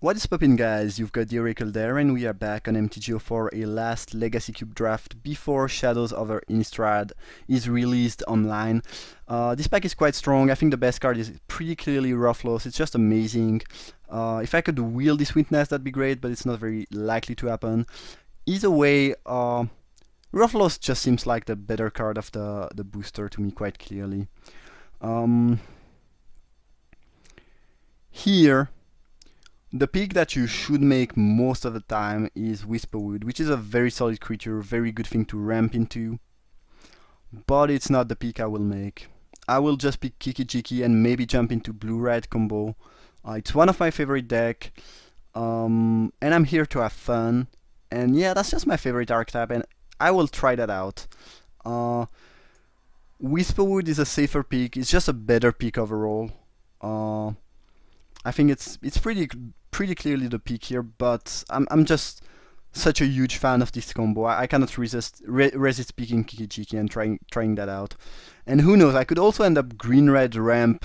What is poppin', guys? You've got the Oracle there, and we are back on MTGO for a last Legacy Cube draft before Shadows over Innistrad is released online. This pack is quite strong. I think the best card is pretty clearly Rufflos. It's just amazing. If I could wield this Witness, that'd be great, but it's not very likely to happen. Either way, Rufflos just seems like the better card of the booster to me quite clearly. Here, the pick that you should make most of the time is Whisperwood, which is a very solid creature, very good thing to ramp into. But it's not the pick I will make. I will just pick Kiki-jiki and maybe jump into blue-red combo. It's one of my favorite deck, and I'm here to have fun. And yeah, that's just my favorite archetype, and I will try that out. Whisperwood is a safer pick. It's just a better pick overall. I think it's pretty clearly the pick here, but I'm just such a huge fan of this combo. I cannot resist picking Kiki-jiki and trying that out. And who knows, I could also end up green-red ramp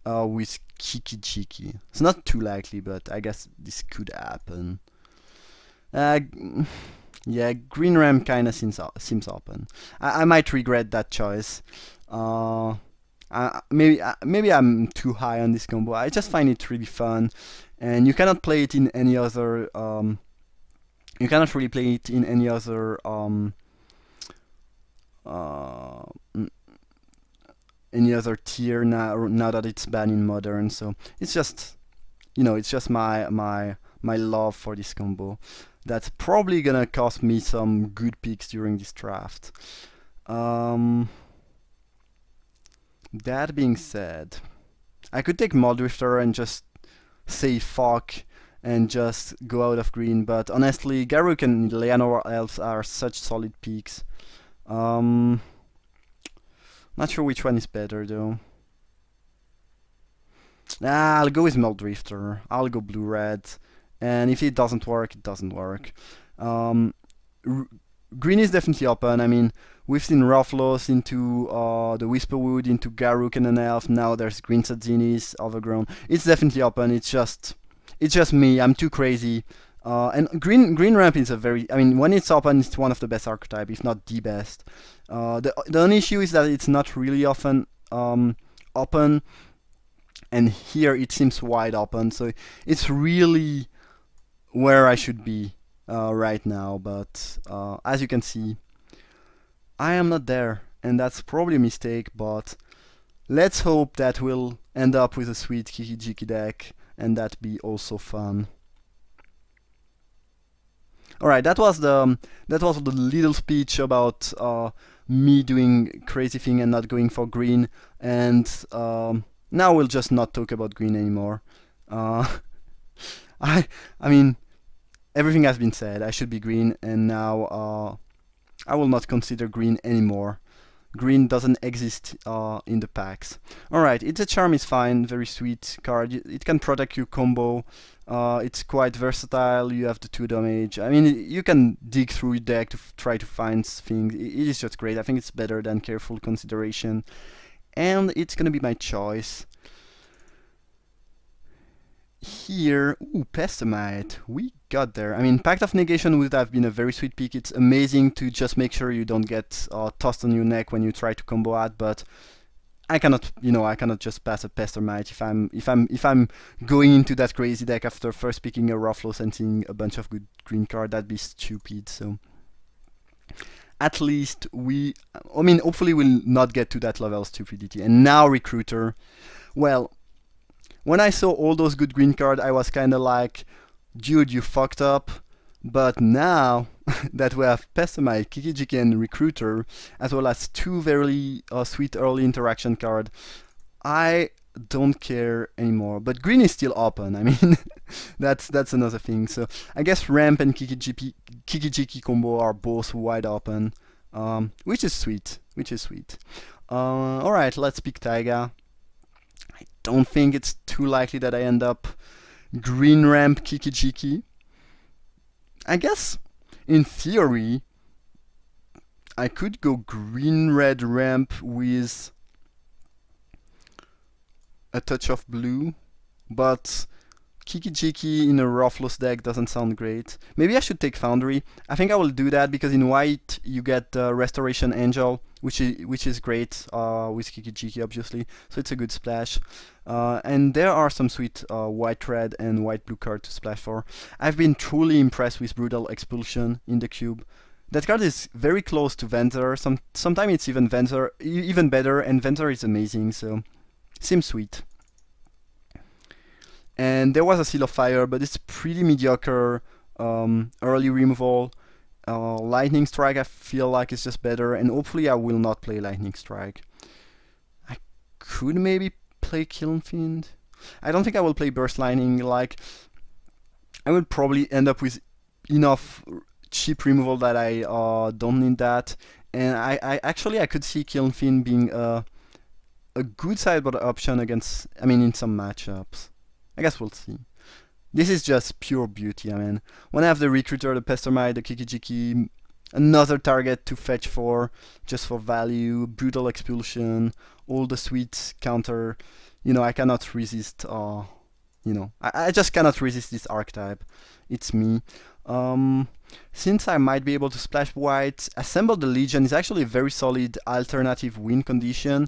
with Kiki-jiki. It's not too likely, but I guess this could happen. Yeah, green ramp kinda seems open. I might regret that choice. Maybe I'm too high on this combo. I just find it really fun, and you cannot play it in any other. You cannot really play it in any other tier now that it's banned in modern. So it's just, it's just my love for this combo. That's probably gonna cost me some good picks during this draft. That being said, I could take Muldrifter and just say fuck and just go out of green, but honestly, Garruk and Leonor Elves are such solid picks. Not sure which one is better though. I'll go with Muldrifter. I'll go blue-red, and if it doesn't work, it doesn't work. Green is definitely open. I mean, we've seen Rufflos into the Whisperwood, into Garruk and an Elf. Now there's Green Satzinis, Overgrown. It's definitely open. It's just me. I'm too crazy. And green ramp is when it's open, it's one of the best archetype, if not the best. The only issue is that it's not really often open, and here it seems wide open. So it's really where I should be right now, but as you can see, I am not there, and that's probably a mistake, but let's hope that we'll end up with a sweet Kiki-jiki deck, and that be also fun. Alright, that was the little speech about me doing crazy thing and not going for green, and now we'll just not talk about green anymore. I mean, everything has been said. I should be green, and now I will not consider green anymore. Green doesn't exist in the packs. Alright, It's a Charm is fine, very sweet card. It can protect your combo. It's quite versatile. You have the 2 damage. I mean, you can dig through your deck to try to find things. It is just great. I think it's better than Careful Consideration, and it's gonna be my choice. Here, ooh, Pestamite, we got there. I mean, Pact of Negation would have been a very sweet pick. It's amazing to just make sure you don't get tossed on your neck when you try to combo out, but I cannot just pass a Pestamite if I'm going into that crazy deck after first picking a Rufflos and seeing a bunch of good green cards. That'd be stupid. So at least hopefully we'll not get to that level of stupidity. And now Recruiter, well, when I saw all those good green cards, I was kinda like, dude, you fucked up. But now that we have Pestamite, Kiki-jiki and Recruiter, as well as 2 very sweet early interaction cards, I don't care anymore. But green is still open. I mean, that's another thing. So I guess Ramp and Kiki-jiki combo are both wide open, which is sweet. Alright, let's pick Taiga. I don't think it's too likely that I end up green ramp Kiki-jiki. I guess, in theory, I could go green-red ramp with a touch of blue, but Kiki-jiki in a Rothless deck doesn't sound great. Maybe I should take Foundry. I think I will do that because in white you get Restoration Angel, which is great with kiki-jiki obviously, so it's a good splash. And there are some sweet white-red and white-blue cards to splash for. I've been truly impressed with Brutal Expulsion in the cube. That card is very close to Venser. Sometimes it's even even better, and Venser is amazing, so seems sweet. And there was a Seal of Fire, but it's pretty mediocre early removal. Lightning Strike I feel like is just better, and hopefully I will not play Lightning Strike. I could maybe play Kiln Fiend. I don't think I will play Burst Lightning. Like, I would probably end up with enough cheap removal that I don't need that. And I actually could see Kiln Fiend being a good sideboard option against, I mean, in some matchups. I guess we'll see. This is just pure beauty, I mean. When I have the Recruiter, the Pestermite, the Kiki-jiki, another target to fetch for, just for value, Brutal Expulsion, all the sweet counter, you know, I cannot resist, you know, I just cannot resist this archetype. It's me. Since I might be able to splash white, Assemble the Legion is actually a very solid alternative win condition.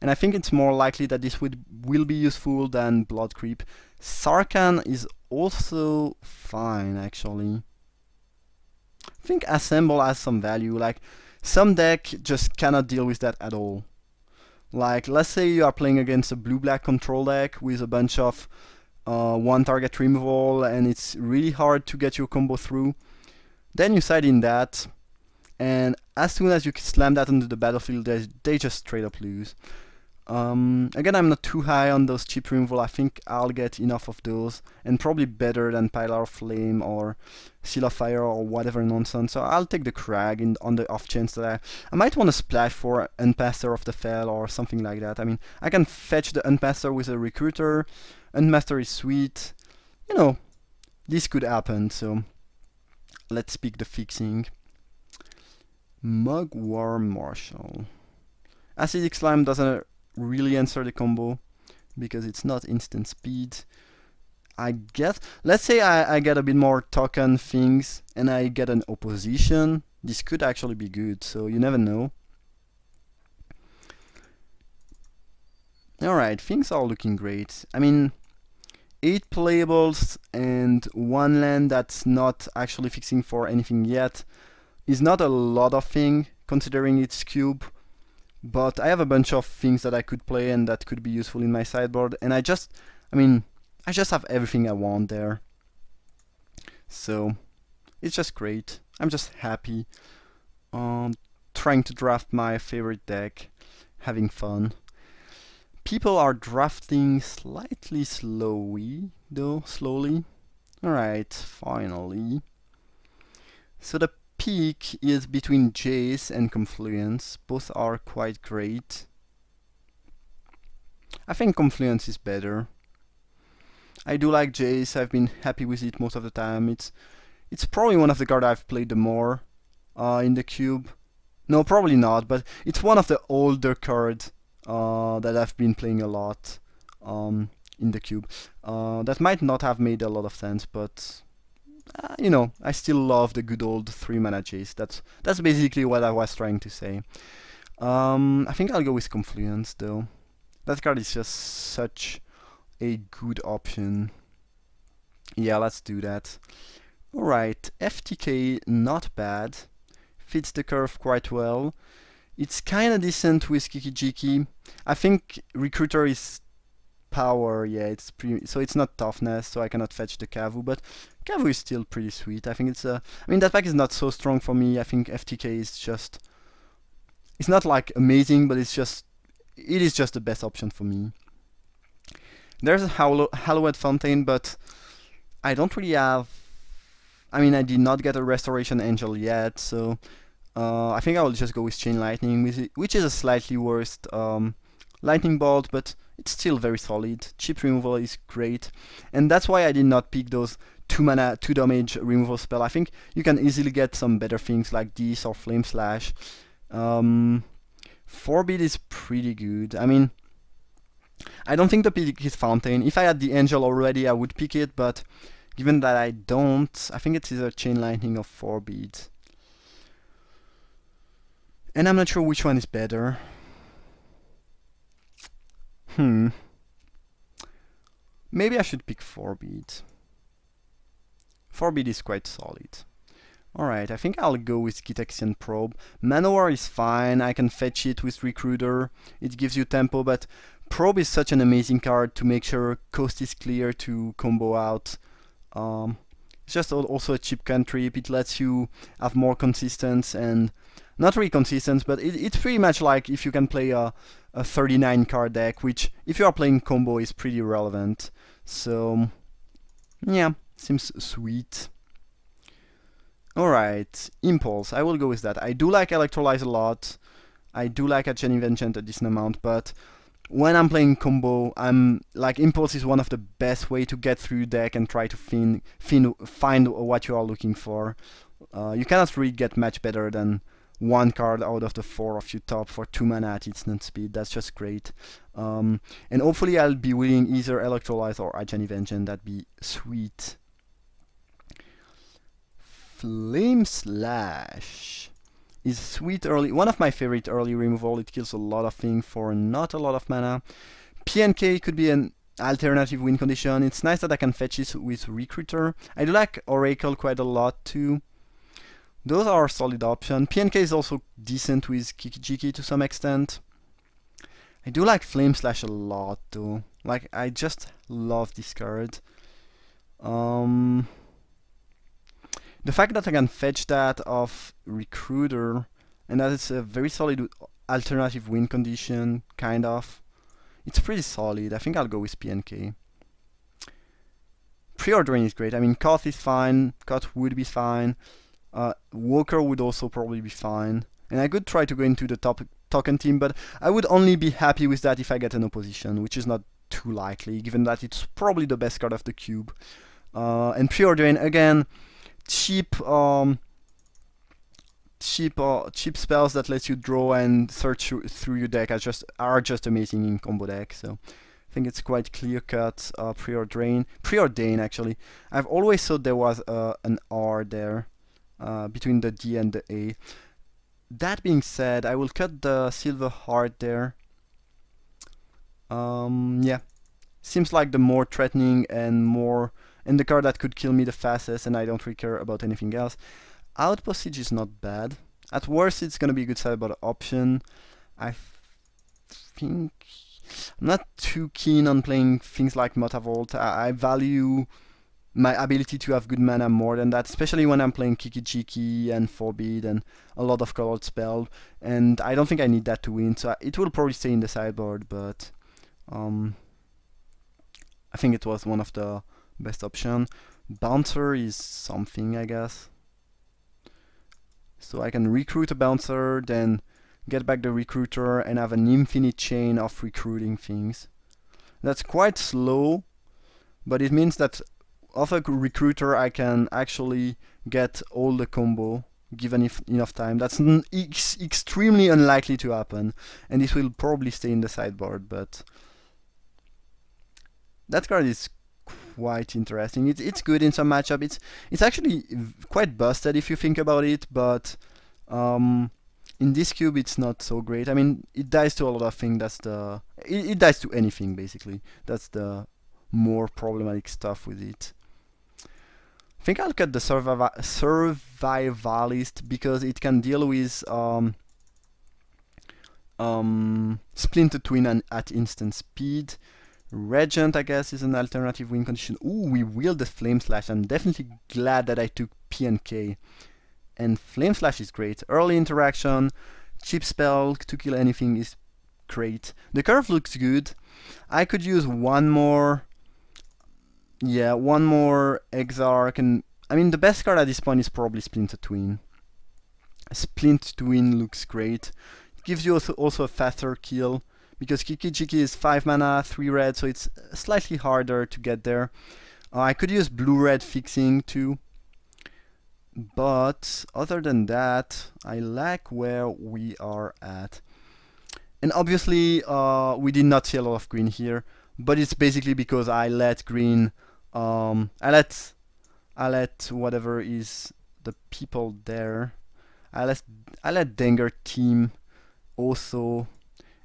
And I think it's more likely that this will be useful than Blood Creep. Sarkhan is also fine, actually. I think Assemble has some value. Like, some deck just cannot deal with that at all. Like, let's say you are playing against a blue-black control deck with a bunch of one target removal, and it's really hard to get your combo through. Then you side in that, and as soon as you slam that onto the battlefield, they just straight up lose. Again, I'm not too high on those cheap removal. I think I'll get enough of those, and probably better than Pilar of Flame or Seal of Fire or whatever nonsense. So I'll take the Crag on the off chance that I might want to splash for Unpaster of the Fel or something like that. I mean, I can fetch the Unpaster with a Recruiter. Unmaster is sweet. You know, this could happen, so let's pick the fixing. Mugwort Marshal. Acidic Slime doesn't really answer the combo because it's not instant speed. I guess, let's say I get a bit more token things and I get an opposition. This could actually be good, so you never know. Alright, things are looking great. I mean, 8 playables and 1 land that's not actually fixing for anything yet is not a lot of thing considering it's cube. But I have a bunch of things that I could play and that could be useful in my sideboard, and I just have everything I want there. So it's just great. I'm just happy. Trying to draft my favorite deck, having fun. People are drafting slightly slowly. Alright, finally. So the peak is between Jace and Confluence. Both are quite great. I think Confluence is better. I do like Jace. I've been happy with it most of the time. It's probably one of the cards I've played the more in the cube. No, probably not, but it's one of the older cards that I've been playing a lot in the cube. That might not have made a lot of sense, but you know, I still love the good old 3-mana Jace. That's basically what I was trying to say. I think I'll go with Confluence though. That card is just such a good option. Yeah, let's do that. Alright, FTK, not bad. Fits the curve quite well. It's kinda decent with Kiki-jiki. I think Recruiter is power, yeah, so it's not toughness, so I cannot fetch the Kavu, but Kavu is still pretty sweet. I think it's I mean, that pack is not so strong for me. I think FTK is just, it's not like amazing, but it is just the best option for me. There's a Hallowed Fountain, but I don't really have, I mean, I did not get a Restoration Angel yet, so I think I will just go with Chain Lightning, which is a slightly worse Lightning Bolt, but it's still very solid. Chip removal is great, and that's why I did not pick those 2-mana, 2-damage removal spell. I think you can easily get some better things like this or Flame Slash. Forbid is pretty good. I mean, I don't think the pick is Fountain. If I had the Angel already, I would pick it, but given that I don't, I think it's either Chain Lightning or Forbid. And I'm not sure which one is better. Maybe I should pick Forbid. Forbid is quite solid. Alright, I think I'll go with Gitaxian Probe. Manowar is fine, I can fetch it with Recruiter. It gives you tempo, but Probe is such an amazing card to make sure coast is clear to combo out. It's just also a cheap cantrip. It lets you have more consistency and not really consistent, but it's pretty much like if you can play a 39 card deck, which if you are playing combo is pretty relevant. So yeah, seems sweet. Alright, Impulse, I will go with that. I do like Electrolyze a lot. I do like a Genevieve Enchant a decent amount, but when I'm playing combo, I'm like Impulse is one of the best way to get through deck and try to find what you are looking for. You cannot really get much better than one card out of the 4 of you top for 2 mana at instant speed. That's just great. And hopefully I'll be winning either Electrolyze or a Genevieve Enchant. That'd be sweet. Flame Slash is sweet early, one of my favorite early removal. It kills a lot of things for not a lot of mana. PNK could be an alternative win condition. It's nice that I can fetch it with Recruiter. I do like Oracle quite a lot too. Those are solid options. PNK is also decent with kiki-jiki to some extent. I do like Flame Slash a lot though. Like, I just love this card. The fact that I can fetch that off Recruiter and that it's a very solid alternative win condition, kind of. It's pretty solid. I think I'll go with PNK. Preordering is great. I mean, Koth is fine. Koth would be fine. Walker would also probably be fine. And I could try to go into the token team, but I would only be happy with that if I get an opposition, which is not too likely, given that it's probably the best card of the cube. And Preordering, again, cheap spells that lets you draw and search through your deck are just amazing in combo deck. So I think it's quite clear cut. Preordain actually. I've always thought there was an R there between the D and the A. That being said, I will cut the silver heart there. Yeah, seems like the more threatening and the card that could kill me the fastest, and I don't really care about anything else. Outpost Siege is not bad. At worst, it's gonna be a good sideboard option. I think I'm not too keen on playing things like Motavolt. I value my ability to have good mana more than that, especially when I'm playing Kiki-jiki and Forbid and a lot of colored spell, and I don't think I need that to win, so it will probably stay in the sideboard, but I think it was one of the best option. Bouncer is something, I guess. So I can recruit a Bouncer, then get back the Recruiter and have an infinite chain of recruiting things. That's quite slow, but it means that off a Recruiter I can actually get all the combo given enough time. That's extremely unlikely to happen, and this will probably stay in the sideboard, but that card is quite interesting. It's good in some matchup. It's actually quite busted if you think about it, but in this cube it's not so great. I mean, it dies to a lot of things. It dies to anything basically. That's the more problematic stuff with it. I think I'll cut the Survivalist because it can deal with Splinter Twin at instant speed. Regent, I guess, is an alternative win condition. Ooh, we wield the Flame Slash. I'm definitely glad that I took PNK. And Flame Slash is great. Early interaction, cheap spell to kill anything is great. The curve looks good. I could use one more Exarch, and I mean the best card at this point is probably Splinter Twin. Splint Twin looks great. It gives you also a faster kill, because Kiki-jiki is 5 mana, 3 red, so it's slightly harder to get there. I could use blue-red fixing too. But other than that, I like where we are at. And obviously, we did not see a lot of green here, but it's basically because I let green, I let whatever is the people there. I let Denger team also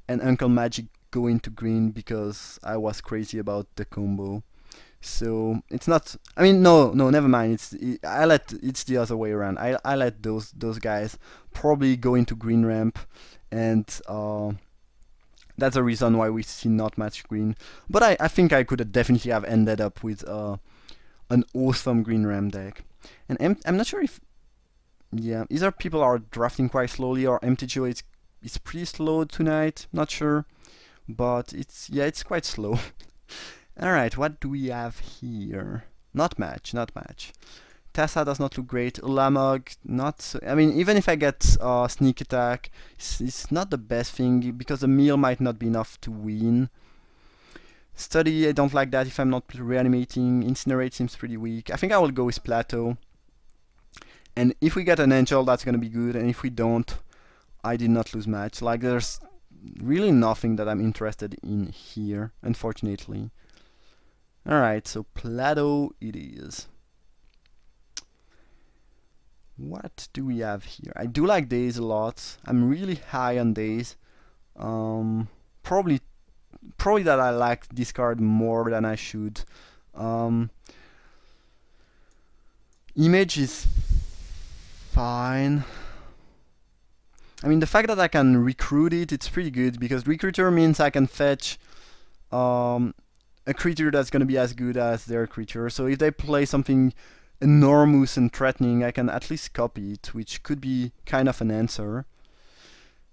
and Uncle Magic go into green because I was crazy about the combo. So it's not. I mean, no, never mind. It's the other way around. I let those guys probably go into green ramp, and that's the reason why we see not much green. But I think I could have definitely have ended up with an awesome green ramp deck. And I'm not sure if, yeah, either people are drafting quite slowly or MTGO is pretty slow tonight. Not sure, but it's quite slow. All right, what do we have here? Not much, not much. Tessa does not look great. Ulamog, not so. I mean, even if I get sneak attack, it's not the best thing because the meal might not be enough to win. Study, I don't like that if I'm not reanimating. Incinerate seems pretty weak. I think I will go with Plateau. And if we get an Angel, that's gonna be good. And if we don't, I did not lose match. Like, there's really nothing that I'm interested in here, unfortunately. Alright, so Plateau it is. What do we have here? I do like Daze a lot. I'm really high on Daze. Probably that I like this card more than I should. Image is fine. I mean, the fact that I can recruit it's pretty good because recruiter means I can fetch a creature that's gonna be as good as their creature. So if they play something enormous and threatening, I can at least copy it, which could be kind of an answer.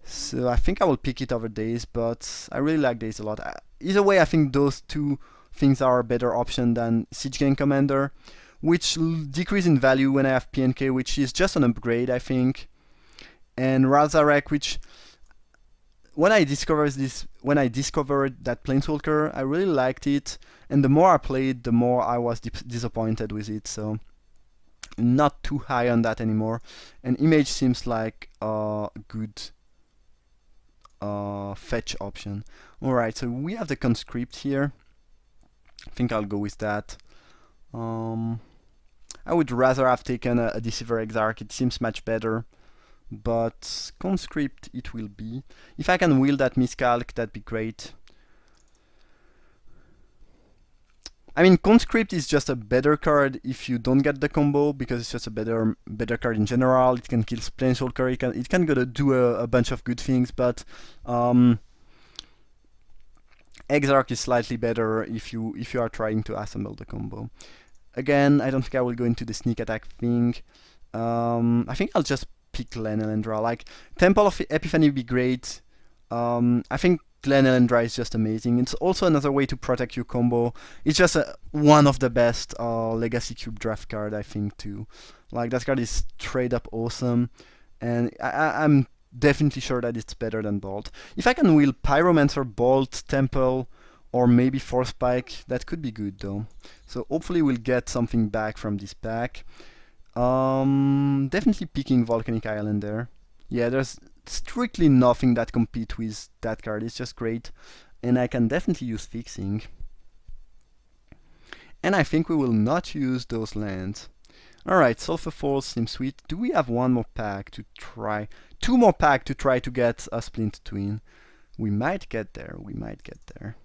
So I think I will pick it over Daze, but I really like Daze a lot. Either way, I think those two things are a better option than Siege Gang Commander, which decrease in value when I have PNK, which is just an upgrade, I think. And Razarek, which when I discovered that Planeswalker, I really liked it, and the more I played, the more I was disappointed with it. So not too high on that anymore. And Image seems like a good fetch option. Alright, so we have the Conscript here. I think I'll go with that. I would rather have taken a Deceiver Exarch, it seems much better. But Conscript it will be. If I can wheel that Miscalc, that'd be great. I mean, Conscript is just a better card if you don't get the combo, because it's just a better card in general. It can kill Planeswalker, it can go to do a bunch of good things, but Exarch is slightly better if you are trying to assemble the combo. Again, I don't think I will go into the sneak attack thing. I think I'll just pick Glen Elendra. Like, Temple of Epiphany would be great. I think Glen Elendra is just amazing. It's also another way to protect your combo. It's just one of the best Legacy Cube draft card, I think, too. Like, that card is straight up awesome, and I'm definitely sure that it's better than Bolt. If I can wheel Pyromancer, Bolt, Temple, or maybe Force Spike, that could be good though. So hopefully we'll get something back from this pack. Definitely picking Volcanic Island there. Yeah, there's strictly nothing that compete with that card. It's just great, and I can definitely use Fixing. And I think we will not use those lands. Alright, Sulphur Falls seems sweet. Do we have one more pack to try? Two more pack to try to get a Splinter Twin. We might get there, we might get there.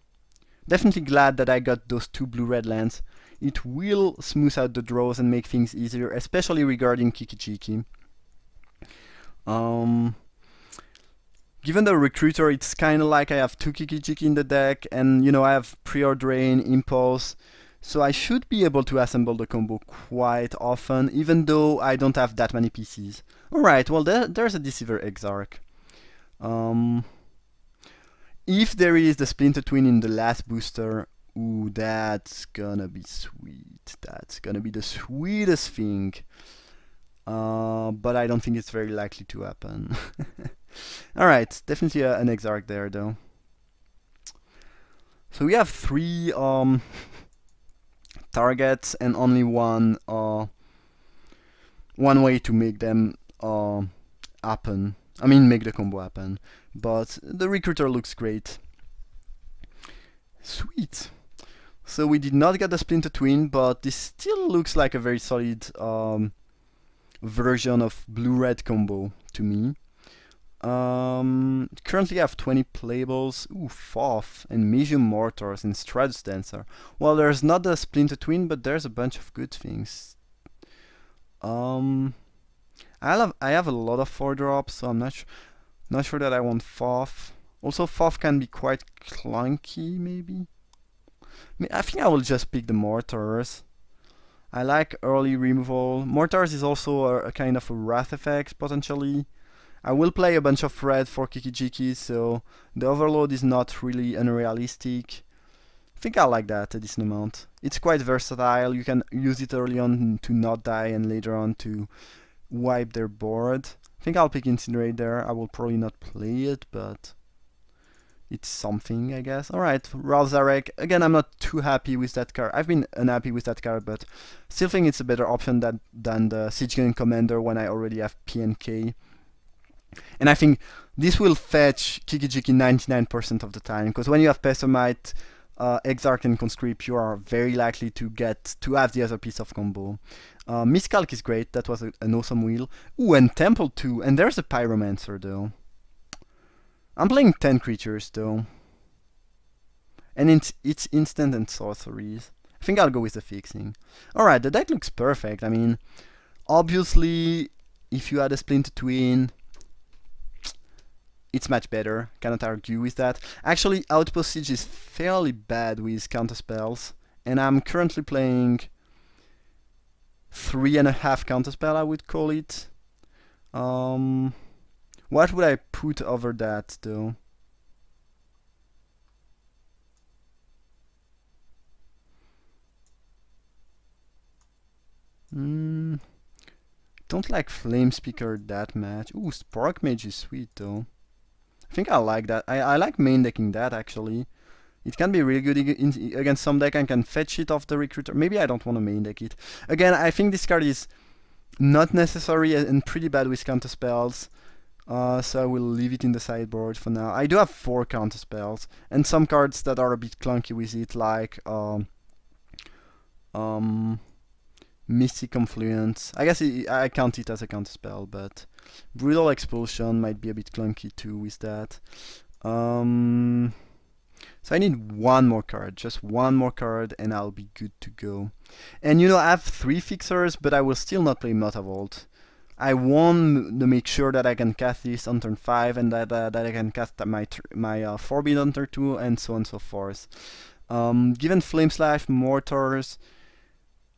Definitely glad that I got those two blue-red lands. It will smooth out the draws and make things easier, especially regarding kiki-jiki. Given the Recruiter, it's kind of like I have two kiki-jiki in the deck, and you know, I have Preordain, Impulse, so I should be able to assemble the combo quite often, even though I don't have that many PCs. Alright, well there's a Deceiver Exarch. If there is the Splinter Twin in the last booster, ooh, that's gonna be sweet. That's gonna be the sweetest thing. But I don't think it's very likely to happen. Alright, definitely an Exarch there though. So we have three targets and only one way to make them happen. I mean, make the combo happen. but the Recruiter looks great. Sweet. So we did not get the Splinter Twin, but this still looks like a very solid version of blue-red combo to me. Currently I have 20 playables. Ooh, Foff and Medium Mortars and Stratus Dancer. Well, there's not the Splinter Twin, but there's a bunch of good things. I have a lot of 4-drops, so I'm not sure that I want Foff. Also, Foff can be quite clunky, maybe. I think I will just pick the Mortars. I like early removal. Mortars is also a kind of a Wrath effect, potentially. I will play a bunch of red for kiki-jiki, so the overload is not really unrealistic. I think I like that a decent amount. It's quite versatile. You can use it early on to not die and later on to wipe their board. I think I'll pick Incinerate there. I will probably not play it, but it's something, I guess. Alright, Ralzarek. Again, I'm not too happy with that card. I've been unhappy with that card, but still think it's a better option than the Siege Gun Commander when I already have PNK. And I think this will fetch kiki-jiki 99% of the time, because when you have Pessamite, Exarch and Conscript, you are very likely to have the other piece of combo. Miscalc is great, that was an awesome wheel. Ooh, and Temple too, and there's a Pyromancer though. I'm playing 10 creatures though. And it's instant and sorceries. I think I'll go with the fixing. Alright, the deck looks perfect. I mean, obviously, if you had a Splinter Twin, it's much better. Cannot argue with that. Actually, Outpost Siege is fairly bad with counterspells. And I'm currently playing 3.5 counterspell, I would call it. What would I put over that, though? Don't like Flame Speaker that much. Ooh, Spark Mage is sweet, though. I think I like that. I like main decking that, actually. It can be really good against some deck. I can fetch it off the Recruiter. Maybe I don't want to main deck it. Again, I think this card is not necessary and pretty bad with counterspells. So I will leave it in the sideboard for now. I do have 4 counterspells, and some cards that are a bit clunky with it, like Mystic Confluence. I guess I count it as a counterspell, but Brutal Expulsion might be a bit clunky too with that. So I need one more card, just one more card, and I'll be good to go. And you know, I have 3 fixers, but I will still not play Mutavault. I want to make sure that I can cast this on turn 5 and that I can cast my Forbid on turn 2 and so on and so forth. Given Flame Slash, Mortars,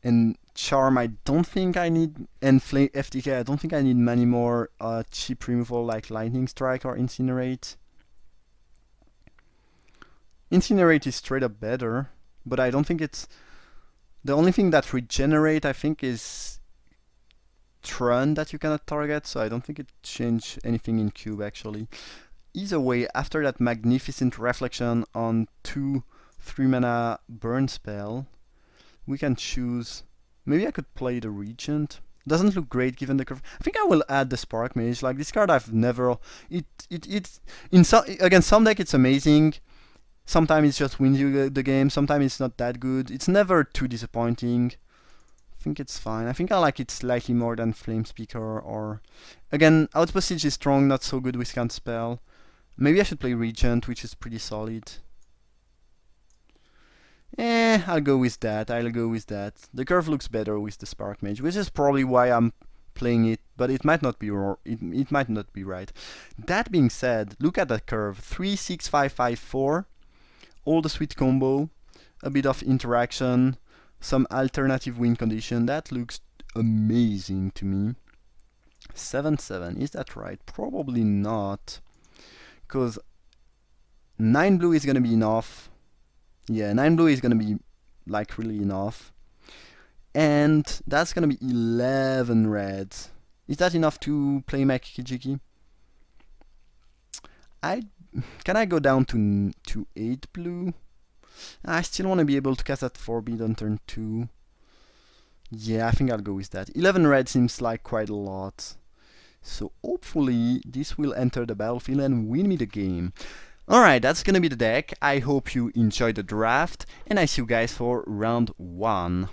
and Charm, I don't think I need, and FTK, I don't think I need many more cheap removal like Lightning Strike or Incinerate. Incinerate is straight up better, but I don't think it's... The only thing that regenerate, I think, is Trun that you cannot target, so I don't think it changed anything in Cube actually. Either way, after that magnificent reflection on 2 3-mana burn spell, we can choose... Maybe I could play the Regent. Doesn't look great given the curve. I think I will add the Spark Mage. Like, this card I've never... Against some deck it's amazing. Sometimes it just wins you the game. Sometimes it's not that good. It's never too disappointing. I think it's fine. I think I like it slightly more than Flame Speaker or... Again, Outpost Siege is strong, not so good with Counterspell. Maybe I should play Regent, which is pretty solid. I'll go with that. I'll go with that. The curve looks better with the Spark Mage, which is probably why I'm playing it, but it might not be it might not be right. That being said, look at that curve. 3, 6, 5, 5, 4. All the sweet combo, a bit of interaction, some alternative win condition. That looks amazing to me. 7/7, is that right? Probably not, because 9 blue is gonna be enough. Yeah, 9 blue is gonna be like really enough, and that's gonna be 11 reds. Is that enough to play my kiki-jiki? Can I go down to 8 blue? I still want to be able to cast that Forbid on turn 2. Yeah, I think I'll go with that. 11 red seems like quite a lot. So hopefully this will enter the battlefield and win me the game. Alright, that's gonna be the deck. I hope you enjoyed the draft, and I see you guys for round 1.